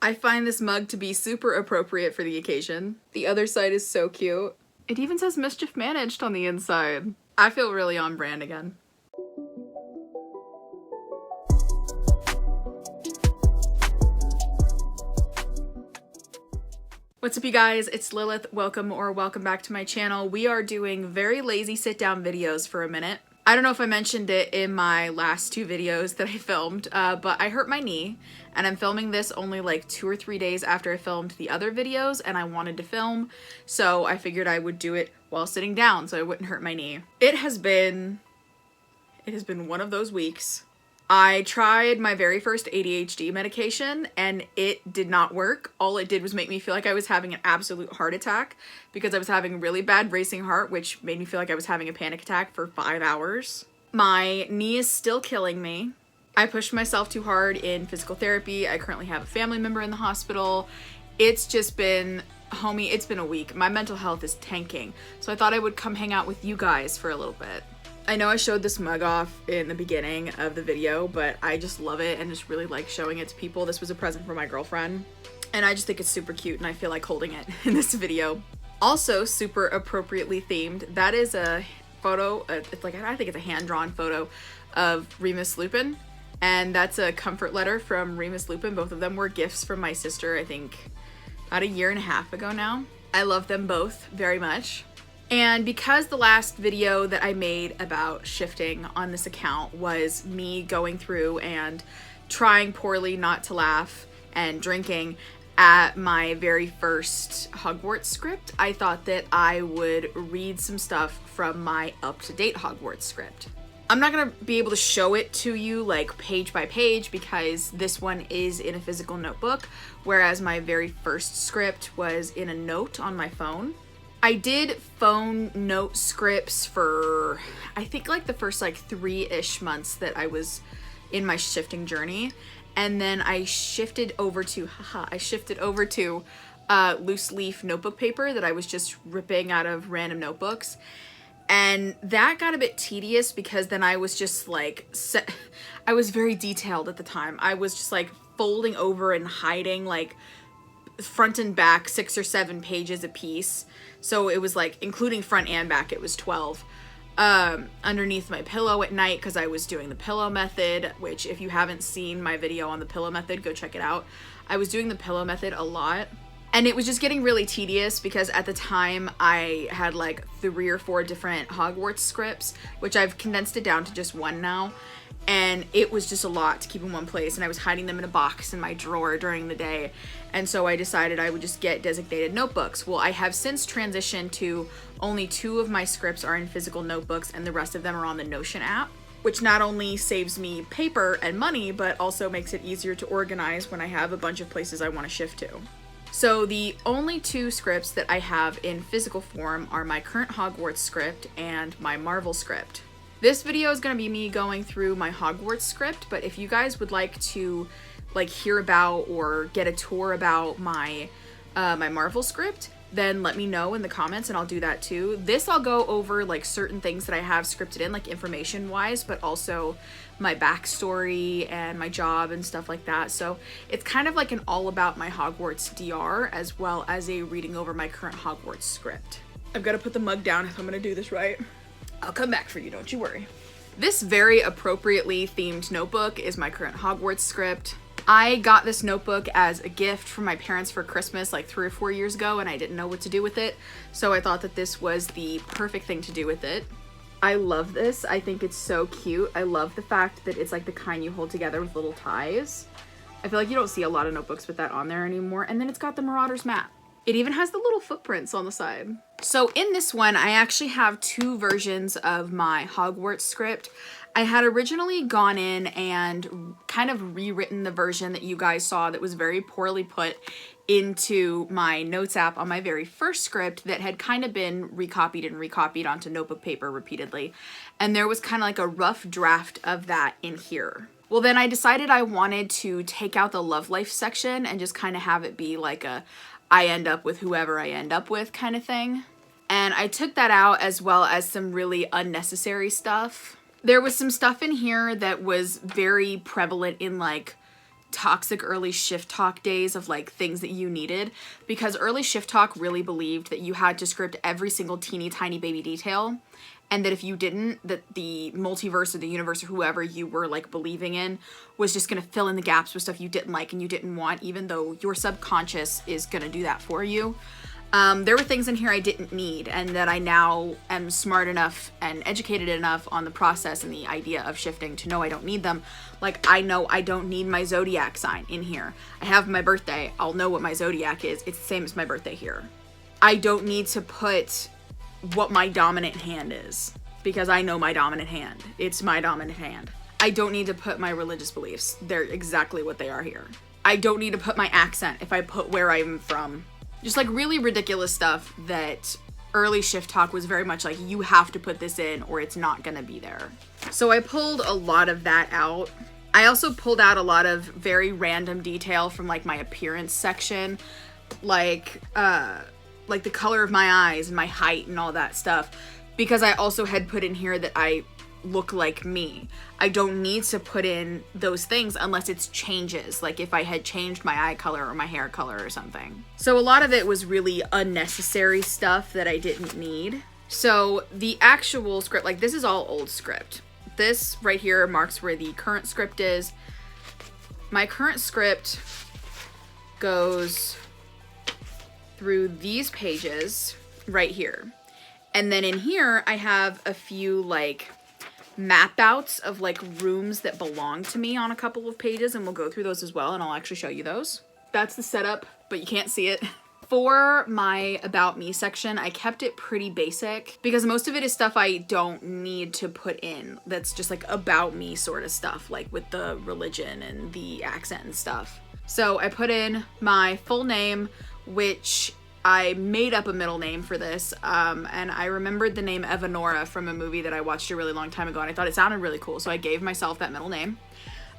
I find this mug to be super appropriate for the occasion. The other side is so cute. It even says Mischief Managed on the inside. I feel really on brand again. What's up, you guys? It's Lilith. Welcome back to my channel. We are doing very lazy sit down videos for a minute. I don't know if I mentioned it in my last two videos that I filmed, but I hurt my knee and I'm filming this only like 2 or 3 days after I filmed the other videos and I wanted to film, so I figured I would do it while sitting down so I wouldn't hurt my knee. It has been one of those weeks. I tried my very first ADHD medication and it did not work. All it did was make me feel like I was having an absolute heart attack because I was having a really bad racing heart, which made me feel like I was having a panic attack for 5 hours. My knee is still killing me. I pushed myself too hard in physical therapy. I currently have a family member in the hospital. It's just been, homie, it's been a week. My mental health is tanking. So I thought I would come hang out with you guys for a little bit. I know I showed this mug off in the beginning of the video, but I just love it and just really like showing it to people. This was a present from my girlfriend, and I just think it's super cute and I feel like holding it in this video. Also super appropriately themed, that is a photo, it's like, I think it's a hand-drawn photo of Remus Lupin, and that's a comfort letter from Remus Lupin. Both of them were gifts from my sister, I think about 1.5 years ago now. I love them both very much. And because the last video that I made about shifting on this account was me going through and trying poorly not to laugh and drinking at my very first Hogwarts script, I thought that I would read some stuff from my up-to-date Hogwarts script. I'm not gonna be able to show it to you like page by page because this one is in a physical notebook, whereas my very first script was in a note on my phone. I did phone note scripts for, I think like the first like 3-ish months that I was in my shifting journey. And then I shifted over to, loose leaf notebook paper that I was just ripping out of random notebooks. And that got a bit tedious because then I was just like, I was very detailed at the time. I was just like folding over and hiding like front and back 6 or 7 pages a piece, so it was like including front and back it was 12 underneath my pillow at night because I was doing the pillow method, which if you haven't seen my video on the pillow method, go check it out. I was doing the pillow method a lot and it was just getting really tedious because at the time I had like 3 or 4 different Hogwarts scripts, which I've condensed it down to just one now. And it was just a lot to keep in one place, and I was hiding them in a box in my drawer during the day, and so I decided I would just get designated notebooks. Well, I have since transitioned to only 2 of my scripts are in physical notebooks and the rest of them are on the Notion app, which not only saves me paper and money but also makes it easier to organize when I have a bunch of places I want to shift to. So the only 2 scripts that I have in physical form are my current Hogwarts script and my Marvel script. This video is going to be me going through my Hogwarts script, but if you guys would like to like hear about or get a tour about my my Marvel script, then let me know in the comments and I'll do that too. This I'll go over like certain things that I have scripted in, like information wise, but also my backstory and my job and stuff like that. So it's kind of like an all about my Hogwarts DR as well as a reading over my current Hogwarts script. I've got to put the mug down if I'm going to do this right. I'll come back for you, don't you worry. This very appropriately themed notebook is my current Hogwarts script. I got this notebook as a gift from my parents for Christmas like 3 or 4 years ago and I didn't know what to do with it, so I thought that this was the perfect thing to do with it. I love this. I think it's so cute. I love the fact that it's like the kind you hold together with little ties. I feel like you don't see a lot of notebooks with that on there anymore, and then it's got the Marauders map. It even has the little footprints on the side. So in this one, I actually have 2 versions of my Hogwarts script. I had originally gone in and kind of rewritten the version that you guys saw that was very poorly put into my notes app on my very first script that had kind of been recopied onto notebook paper repeatedly. And there was kind of like a rough draft of that in here. Well, then I decided I wanted to take out the love life section and just kind of have it be like a I end up with whoever I end up with kind of thing. And I took that out as well as some really unnecessary stuff. There was some stuff in here that was very prevalent in like toxic early shift talk days of like things that you needed, because early shift talk really believed that you had to script every single teeny tiny baby detail, and that if you didn't, that the multiverse or the universe or whoever you were like believing in was just gonna fill in the gaps with stuff you didn't like and you didn't want, even though your subconscious is gonna do that for you. There were things in here I didn't need, and that I now am smart enough and educated enough on the process and the idea of shifting to know I don't need them. Like, I know I don't need my zodiac sign in here. I have my birthday. I'll know what my zodiac is. It's the same as my birthday here. I don't need to put what my dominant hand is, because I know my dominant hand. It's my dominant hand. I don't need to put my religious beliefs. They're exactly what they are here. I don't need to put my accent if I put where I'm from. Just like really ridiculous stuff that early shift talk was very much like, you have to put this in or it's not gonna be there. So I pulled a lot of that out. I also pulled out a lot of very random detail from like my appearance section, like the color of my eyes and my height and all that stuff, because I also had put in here that I look like me. I don't need to put in those things unless it's changes, like if I had changed my eye color or my hair color or something. So a lot of it was really unnecessary stuff that I didn't need. So the actual script, like this is all old script. This right here marks where the current script is. My current script goes through these pages right here. And then in here, I have a few like map outs of like rooms that belong to me on a couple of pages, and we'll go through those as well, and I'll actually show you those. That's the setup, but you can't see it. For my About Me section, I kept it pretty basic because most of it is stuff I don't need to put in. That's just like about me sort of stuff, like with the religion and the accent and stuff. So I put in my full name, which I made up a middle name for this, and I remembered the name Evanora from a movie that I watched a really long time ago, and I thought it sounded really cool, so I gave myself that middle name.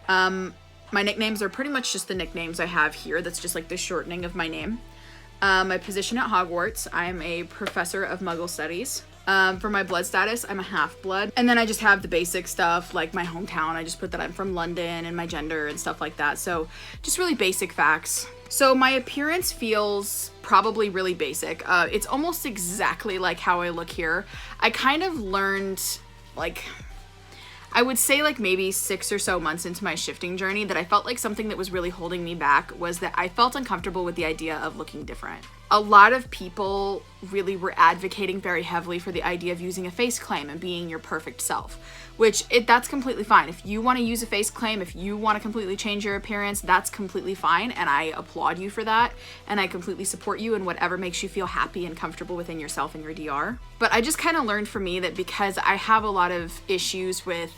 My nicknames are pretty much just the nicknames I have here. That's just like the shortening of my name. My position at Hogwarts, I'm a professor of Muggle studies. For my blood status, I'm a half-blood. And then I just have the basic stuff, like my hometown. I just put that I'm from London and my gender and stuff like that. So just really basic facts. So my appearance feels probably really basic. It's almost exactly like how I look here. I kind of learned, like, I would say like maybe 6 or so months into my shifting journey, that I felt like something that was really holding me back was that I felt uncomfortable with the idea of looking different. A lot of people really were advocating very heavily for the idea of using a face claim and being your perfect self, which that's completely fine. If you want to use a face claim, if you want to completely change your appearance, that's completely fine, and I applaud you for that, and I completely support you in whatever makes you feel happy and comfortable within yourself and your DR. But I just kind of learned for me that because I have a lot of issues with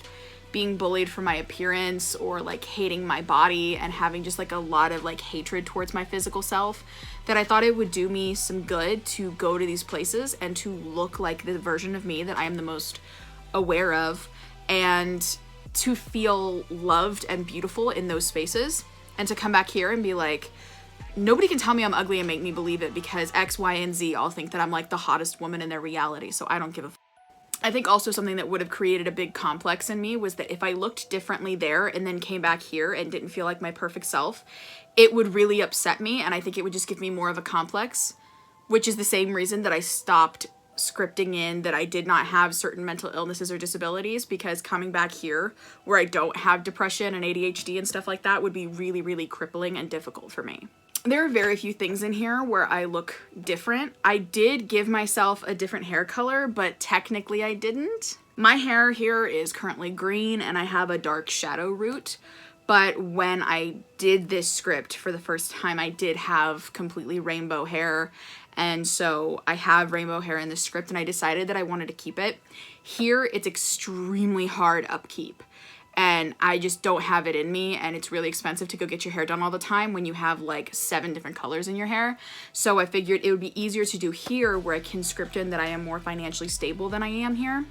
being bullied for my appearance or like hating my body and having just like a lot of like hatred towards my physical self, that I thought it would do me some good to go to these places and to look like the version of me that I am the most aware of, and to feel loved and beautiful in those spaces, and to come back here and be like, nobody can tell me I'm ugly and make me believe it because X, Y, and Z all think that I'm like the hottest woman in their reality, so I don't give a f. I think also something that would have created a big complex in me was that if I looked differently there and then came back here and didn't feel like my perfect self, it would really upset me, and I think it would just give me more of a complex, which is the same reason that I stopped scripting in that I did not have certain mental illnesses or disabilities, because coming back here where I don't have depression and ADHD and stuff like that would be really, really crippling and difficult for me. There are very few things in here where I look different. I did give myself a different hair color, but technically I didn't. My hair here is currently green and I have a dark shadow root, but when I did this script for the first time, I did have completely rainbow hair, and so I have rainbow hair in the script, and I decided that I wanted to keep it. Here, it's extremely hard upkeep, and I just don't have it in me, and it's really expensive to go get your hair done all the time when you have like 7 different colors in your hair. So I figured it would be easier to do here where I can script in that I am more financially stable than I am here,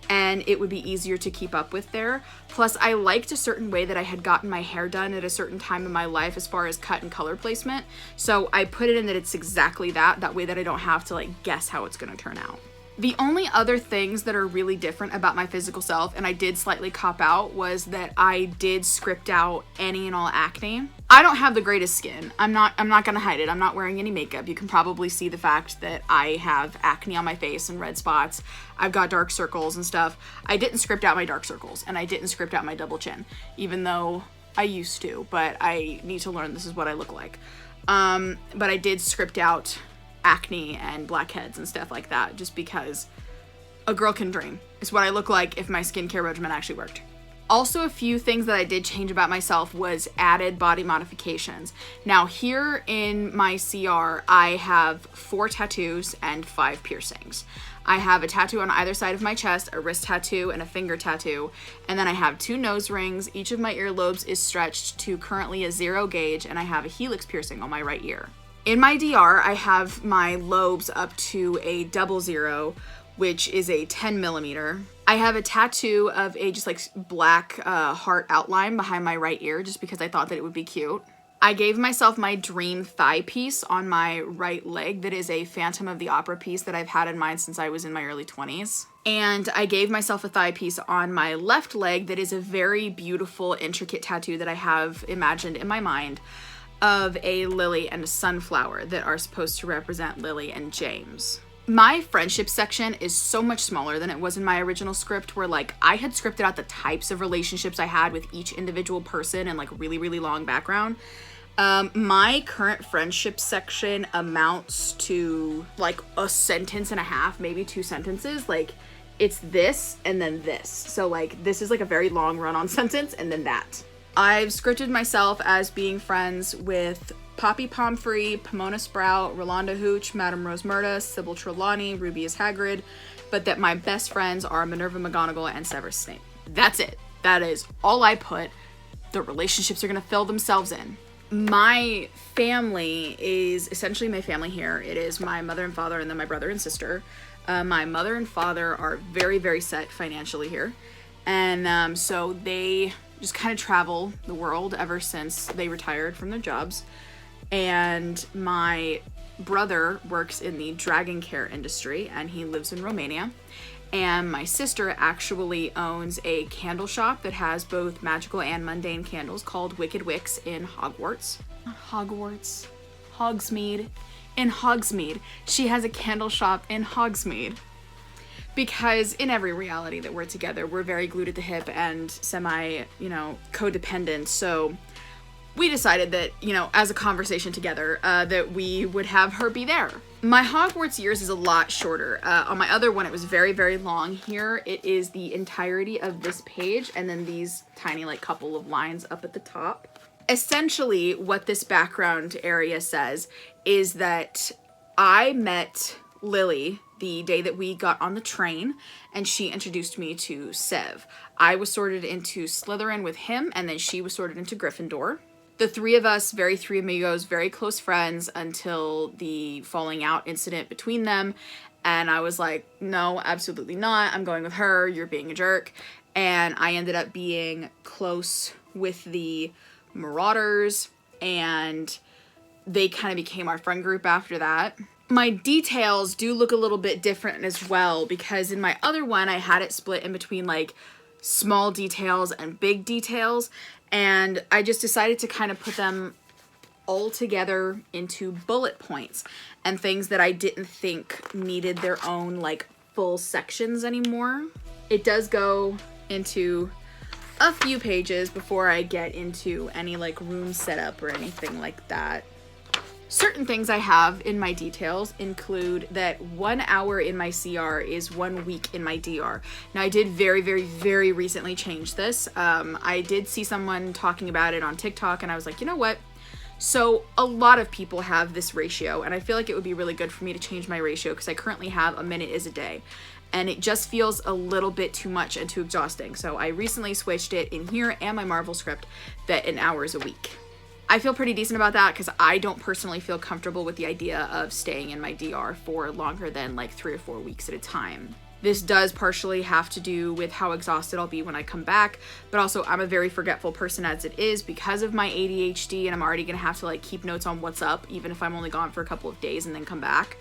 and it would be easier to keep up with there. Plus, I liked a certain way that I had gotten my hair done at a certain time in my life as far as cut and color placement. So I put it in that it's exactly that way that I don't have to like guess how it's gonna turn out. The only other things that are really different about my physical self, and I did slightly cop out, was that I did script out any and all acne. I don't have the greatest skin. I'm not gonna hide it. I'm not wearing any makeup. You can probably see the fact that I have acne on my face and red spots. I've got dark circles and stuff. I didn't script out my dark circles, and I didn't script out my double chin, even though I used to, but I need to learn this is what I look like. But I did script out acne and blackheads and stuff like that, just because a girl can dream. It's what I look like if my skincare regimen actually worked. Also, a few things that I did change about myself was added body modifications. Now here in my CR, I have 4 tattoos and 5 piercings. I have a tattoo on either side of my chest, a wrist tattoo, and a finger tattoo. And then I have 2 nose rings. Each of my earlobes is stretched to currently a 0 gauge, and I have a helix piercing on my right ear. In my DR, I have my lobes up to a 00, which is a 10 millimeter. I have a tattoo of a just like black heart outline behind my right ear, just because I thought that it would be cute. I gave myself my dream thigh piece on my right leg that is a Phantom of the Opera piece that I've had in mind since I was in my early 20s. And I gave myself a thigh piece on my left leg that is a very beautiful, intricate tattoo that I have imagined in my mind of a lily and a sunflower that are supposed to represent Lily and James. My friendship section is so much smaller than it was in my original script, where like I had scripted out the types of relationships I had with each individual person and like really, really long background. My current friendship section amounts to like a sentence and a half, maybe 2 sentences. Like it's this and then this. So like this is like a very long run-on sentence and then that. I've scripted myself as being friends with Poppy Pomfrey, Pomona Sprout, Rolanda Hooch, Madame Rose Murda, Sybil Trelawney, Rubius Hagrid, but that my best friends are Minerva McGonagall and Severus Snape. That's it. That is all I put. The relationships are gonna fill themselves in. My family is essentially my family here. It is my mother and father and then my brother and sister. My mother and father are very, very set financially here. And so they just kind of travel the world ever since they retired from their jobs. And my brother works in the dragon care industry and he lives in Romania. And my sister actually owns a candle shop that has both magical and mundane candles called Wicked Wicks in Hogwarts. Not Hogwarts. Hogsmeade. In Hogsmeade. She has a candle shop in Hogsmeade. Because in every reality that we're together, we're very glued at the hip and semi, codependent. So we decided that, as a conversation together, that we would have her be there. My Hogwarts years is a lot shorter. On my other one, it was very, very long. Here, it is the entirety of this page and then these tiny, couple of lines up at the top. Essentially, what this background area says is that I met Lily the day that we got on the train, and she introduced me to Sev. I was sorted into Slytherin with him, and then she was sorted into Gryffindor. The 3 of us, very 3 amigos, very close friends until the falling out incident between them. And I was like, no, absolutely not. I'm going with her. You're being a jerk. And I ended up being close with the Marauders, and they kind of became our friend group after that. My details do look a little bit different as well, because in my other one, I had it split in between small details and big details. And I just decided to kind of put them all together into bullet points and things that I didn't think needed their own full sections anymore. It does go into a few pages before I get into any room setup or anything like that. Certain things I have in my details include that 1 hour in my CR is 1 week in my DR. Now I did very, very, very recently change this. I did see someone talking about it on TikTok and I was like, you know what? So a lot of people have this ratio and I feel like it would be really good for me to change my ratio because I currently have a minute is a day. And it just feels a little bit too much and too exhausting. So I recently switched it in here and my Marvel script that an hour is a week. I feel pretty decent about that because I don't personally feel comfortable with the idea of staying in my DR for longer than 3 or 4 weeks at a time. This does partially have to do with how exhausted I'll be when I come back, but also I'm a very forgetful person as it is because of my ADHD, and I'm already gonna have to like keep notes on what's up, even if I'm only gone for a couple of days and then come back.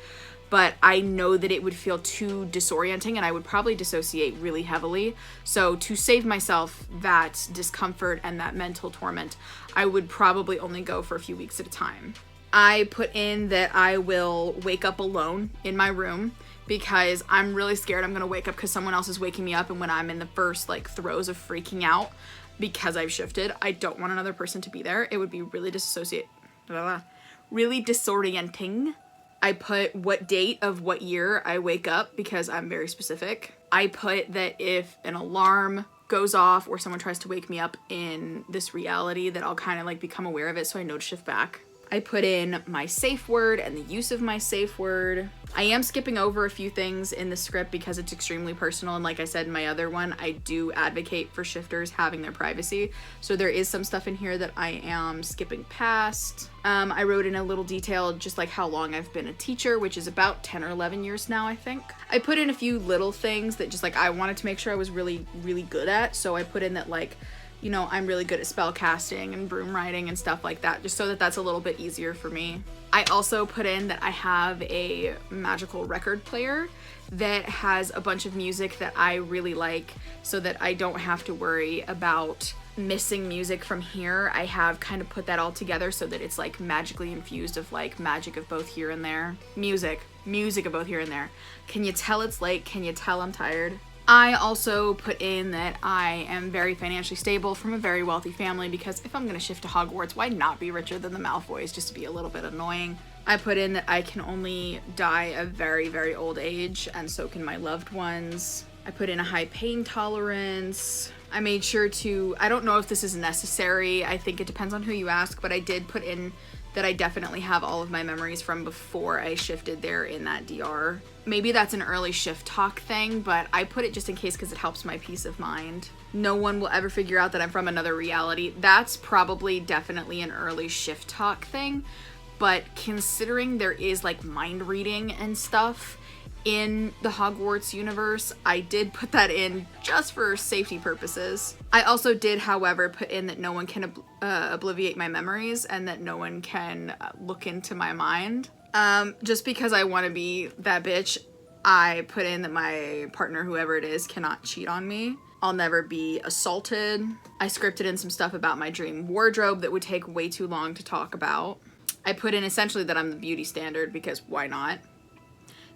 But I know that it would feel too disorienting and I would probably dissociate really heavily. So to save myself that discomfort and that mental torment, I would probably only go for a few weeks at a time. I put in that I will wake up alone in my room because I'm really scared I'm gonna wake up because someone else is waking me up, and when I'm in the first like throes of freaking out because I've shifted, I don't want another person to be there. It would be really really disorienting. I put what date of what year I wake up because I'm very specific. I put that if an alarm goes off or someone tries to wake me up in this reality, that I'll kind of like become aware of it so I know to shift back. I put in my safe word and the use of my safe word. I am skipping over a few things in the script because it's extremely personal, and like I said in my other one, I do advocate for shifters having their privacy. So there is some stuff in here that I am skipping past. I wrote in a little detail just like how long I've been a teacher, which is about 10 or 11 years now, I think. I put in a few little things that just like I wanted to make sure I was really, really good at. So I put in that like, you know, I'm really good at spell casting and broom riding and stuff like that, just so that that's a little bit easier for me. I also put in that I have a magical record player that has a bunch of music that I really like, so that I don't have to worry about missing music from here. I have kind of put that all together so that it's like magically infused of like magic of both here and there. Music of both here and there. Can you tell it's late? Can you tell I'm tired? I also put in that I am very financially stable from a very wealthy family, because if I'm going to shift to Hogwarts, why not be richer than the Malfoys just to be a little bit annoying? I put in that I can only die a very, very old age, and so can my loved ones. I put in a high pain tolerance. I made sure to, I don't know if this is necessary, I think it depends on who you ask, but I did put in that I definitely have all of my memories from before I shifted there in that DR. Maybe that's an early shift talk thing, but I put it just in case because it helps my peace of mind. No one will ever figure out that I'm from another reality. That's probably definitely an early shift talk thing, but considering there is like mind reading and stuff in the Hogwarts universe, I did put that in just for safety purposes. I also did, however, put in that no one can obliviate my memories and that no one can look into my mind. Just because I want to be that bitch, I put in that my partner, whoever it is, cannot cheat on me. I'll never be assaulted. I scripted in some stuff about my dream wardrobe that would take way too long to talk about. I put in essentially that I'm the beauty standard, because why not?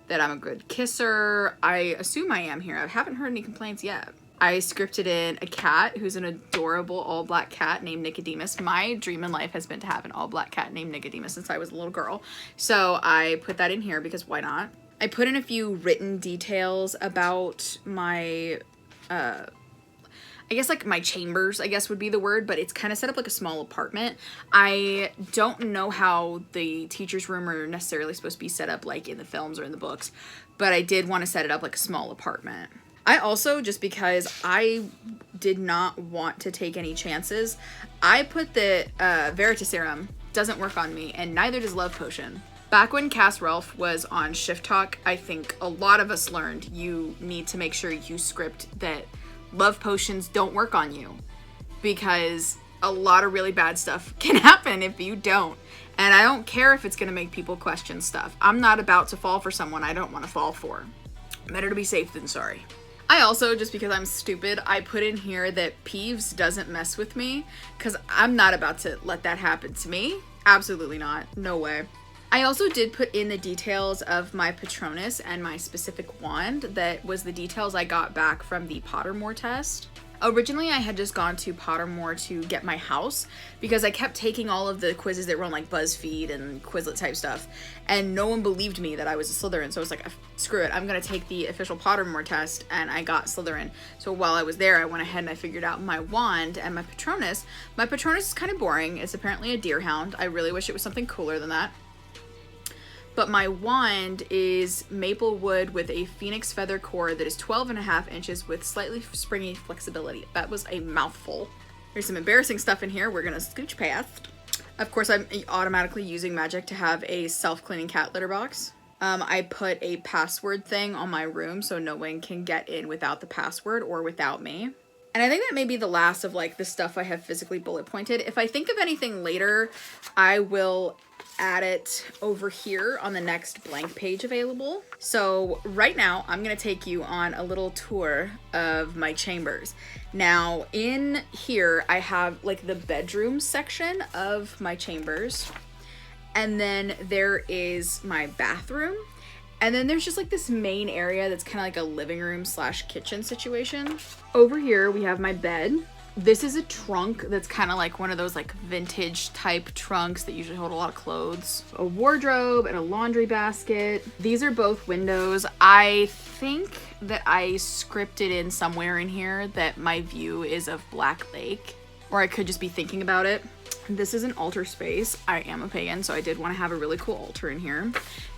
That I'm a good kisser. I assume I am here. I haven't heard any complaints yet. I scripted in a cat who's an adorable all black cat named Nicodemus. My dream in life has been to have an all black cat named Nicodemus since I was a little girl. So I put that in here because why not? I put in a few written details about my, I guess like my chambers, I guess would be the word, but it's kind of set up like a small apartment. I don't know how the teacher's room are necessarily supposed to be set up like in the films or in the books, but I did want to set it up like a small apartment. I also, just because I did not want to take any chances, I put the Veritaserum doesn't work on me, and neither does Love Potion. Back when Cass Ralph was on Shift Talk, I think a lot of us learned you need to make sure you script that love potions don't work on you, because a lot of really bad stuff can happen if you don't. And I don't care if it's going to make people question stuff. I'm not about to fall for someone I don't want to fall for. Better to be safe than sorry. I also, just because I'm stupid, I put in here that Peeves doesn't mess with me, because I'm not about to let that happen to me. Absolutely not. No way. I also did put in the details of my Patronus and my specific wand. That was the details I got back from the Pottermore test. Originally, I had just gone to Pottermore to get my house because I kept taking all of the quizzes that were on like BuzzFeed and Quizlet type stuff, and no one believed me that I was a Slytherin. So I was like, screw it, I'm gonna take the official Pottermore test, and I got Slytherin. So while I was there, I went ahead and I figured out my wand and my Patronus. My Patronus is kind of boring. It's apparently a deerhound. I really wish it was something cooler than that. But my wand is maple wood with a phoenix feather core that is 12.5 inches with slightly springy flexibility. That was a mouthful. There's some embarrassing stuff in here we're gonna scooch past. Of course, I'm automatically using magic to have a self-cleaning cat litter box. I put a password thing on my room so no one can get in without the password or without me. And I think that may be the last of like the stuff I have physically bullet pointed. If I think of anything later, I will add it over here on the next blank page available. So right now I'm gonna take you on a little tour of my chambers. Now in here I have like the bedroom section of my chambers, and then there is my bathroom, and then there's just like this main area that's kind of like a living room slash kitchen situation. Over here we have my bed. This is a trunk that's kind of like one of those like vintage type trunks that usually hold a lot of clothes. A wardrobe and a laundry basket. These are both windows. I think that I scripted in somewhere in here that my view is of Black Lake, or I could just be thinking about it. This is an altar space. I am a pagan, so I did want to have a really cool altar in here.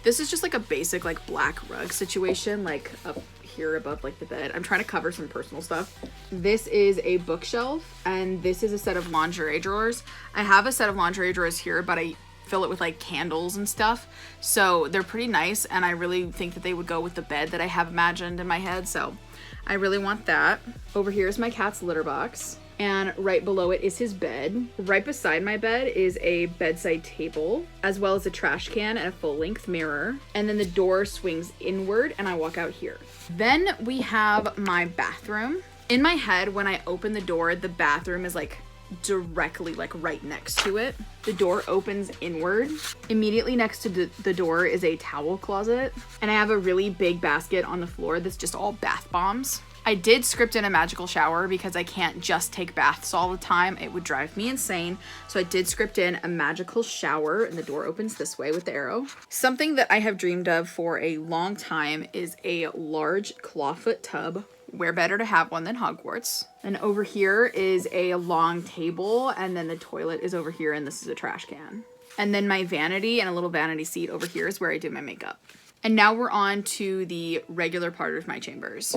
This is just like a basic like black rug situation, like up here above like the bed. I'm trying to cover some personal stuff. This is a bookshelf, and this is a set of lingerie drawers. I have a set of lingerie drawers here, but I fill it with like candles and stuff, so they're pretty nice, and I really think that they would go with the bed that I have imagined in my head, so I really want that. Over here is my cat's litter box, and right below it is his bed. Right beside my bed is a bedside table, as well as a trash can and a full-length mirror. And then the door swings inward and I walk out here. Then we have my bathroom. In my head, when I open the door, the bathroom is like directly like right next to it. The door opens inward. Immediately next to the door is a towel closet, and I have a really big basket on the floor that's just all bath bombs. I did script in a magical shower because I can't just take baths all the time. It would drive me insane. So I did script in a magical shower, and the door opens this way with the arrow. Something that I have dreamed of for a long time is a large clawfoot tub. Where better to have one than Hogwarts? And over here is a long table, and then the toilet is over here, and this is a trash can. And then my vanity and a little vanity seat over here is where I do my makeup. And now we're on to the regular part of my chambers.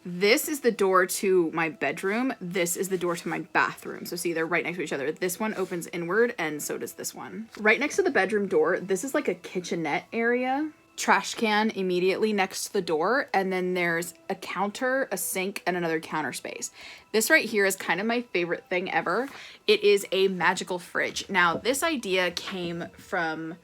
This is the door to my bedroom. This is the door to my bathroom. So see, they're right next to each other. This one opens inward, and so does this one. Right next to the bedroom door, this is like a kitchenette area. Trash can immediately next to the door, and then there's a counter, a sink, and another counter space. This right here is kind of my favorite thing ever. It is a magical fridge. Now, this idea came from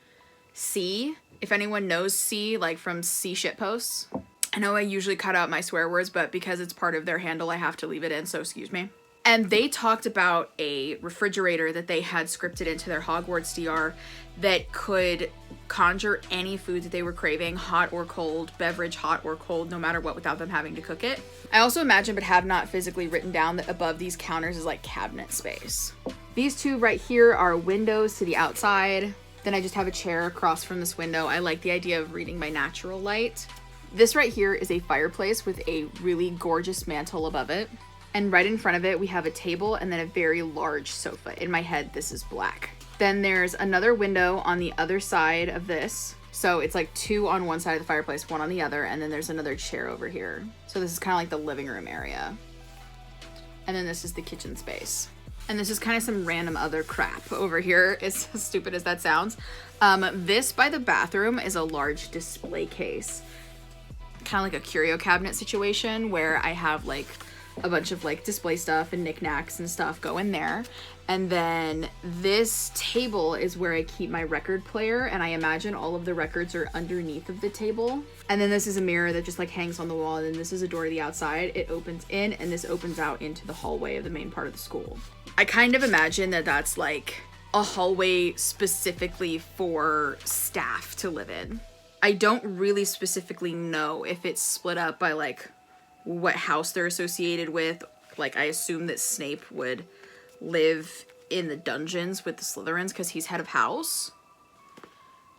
C. If anyone knows C, like from C shitposts. I know I usually cut out my swear words, but because it's part of their handle, I have to leave it in, so excuse me. And they talked about a refrigerator that they had scripted into their Hogwarts DR that could conjure any food that they were craving, hot or cold, beverage hot or cold, no matter what, without them having to cook it. I also imagine, but have not physically written down, that above these counters is like cabinet space. These two right here are windows to the outside. Then I just have a chair across from this window. I like the idea of reading by natural light. This right here is a fireplace with a really gorgeous mantle above it. And right in front of it, we have a table and then a very large sofa. In my head, this is black. Then there's another window on the other side of this. So it's like two on one side of the fireplace, one on the other, and then there's another chair over here. So this is kind of like the living room area. And then this is the kitchen space. And this is kind of some random other crap over here, as stupid as that sounds. This by the bathroom is a large display case. Kind of like a curio cabinet situation where I have like a bunch of like display stuff and knickknacks and stuff go in there. And then this table is where I keep my record player, and I imagine all of the records are underneath of the table. And then this is a mirror that just like hangs on the wall, and then this is a door to the outside. It opens in, and this opens out into the hallway of the main part of the school. I kind of imagine that that's like a hallway specifically for staff to live in. I don't really specifically know if it's split up by like what house they're associated with. Like I assume that Snape would live in the dungeons with the Slytherins because he's head of house.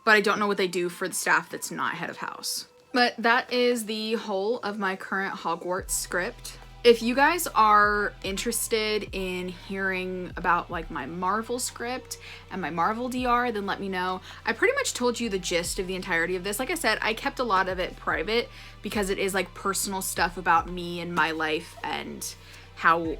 But I don't know what they do for the staff that's not head of house. But that is the whole of my current Hogwarts script. If you guys are interested in hearing about like my Marvel script and my Marvel DR, then let me know. I pretty much told you the gist of the entirety of this. Like I said, I kept a lot of it private because it is like personal stuff about me and my life and how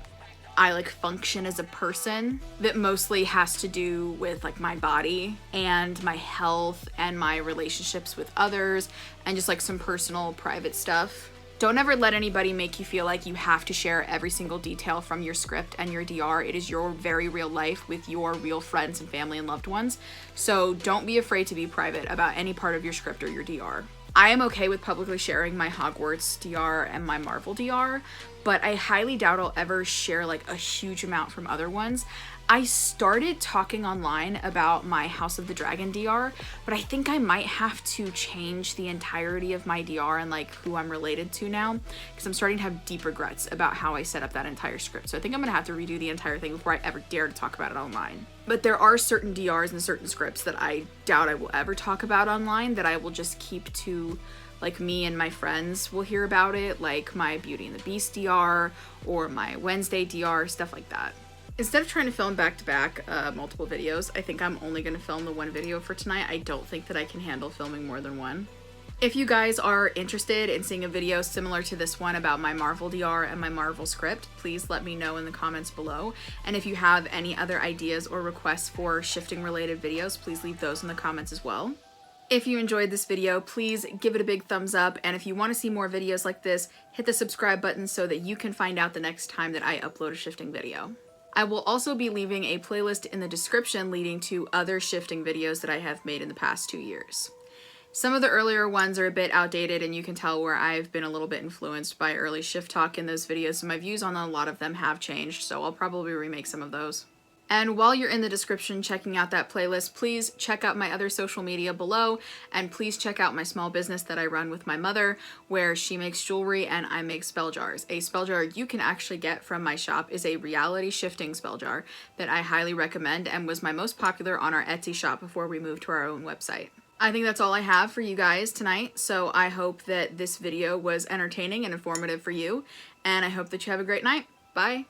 I like function as a person that mostly has to do with like my body and my health and my relationships with others and just like some personal private stuff. Don't ever let anybody make you feel like you have to share every single detail from your script and your DR. It is your very real life with your real friends and family and loved ones. So don't be afraid to be private about any part of your script or your DR. I am okay with publicly sharing my Hogwarts DR and my Marvel DR, but I highly doubt I'll ever share like a huge amount from other ones. I started talking online about my House of the Dragon DR, but I think I might have to change the entirety of my DR and like who I'm related to now, because I'm starting to have deep regrets about how I set up that entire script. So I think I'm gonna have to redo the entire thing before I ever dare to talk about it online. But there are certain DRs and certain scripts that I doubt I will ever talk about online, that I will just keep to like me and my friends will hear about it, like my Beauty and the Beast DR or my Wednesday DR, stuff like that. Instead of trying to film back-to-back multiple videos, I think I'm only going to film the one video for tonight. I don't think that I can handle filming more than one. If you guys are interested in seeing a video similar to this one about my Marvel DR and my Marvel script, please let me know in the comments below. And if you have any other ideas or requests for shifting related videos, please leave those in the comments as well. If you enjoyed this video, please give it a big thumbs up, and if you want to see more videos like this, hit the subscribe button so that you can find out the next time that I upload a shifting video. I will also be leaving a playlist in the description leading to other shifting videos that I have made in the past 2 years. Some of the earlier ones are a bit outdated, and you can tell where I've been a little bit influenced by early shift talk in those videos, and my views on a lot of them have changed, so I'll probably remake some of those. And while you're in the description checking out that playlist, please check out my other social media below, and please check out my small business that I run with my mother, where she makes jewelry and I make spell jars. A spell jar you can actually get from my shop is a reality shifting spell jar that I highly recommend and was my most popular on our Etsy shop before we moved to our own website. I think that's all I have for you guys tonight, so I hope that this video was entertaining and informative for you, and I hope that you have a great night. Bye!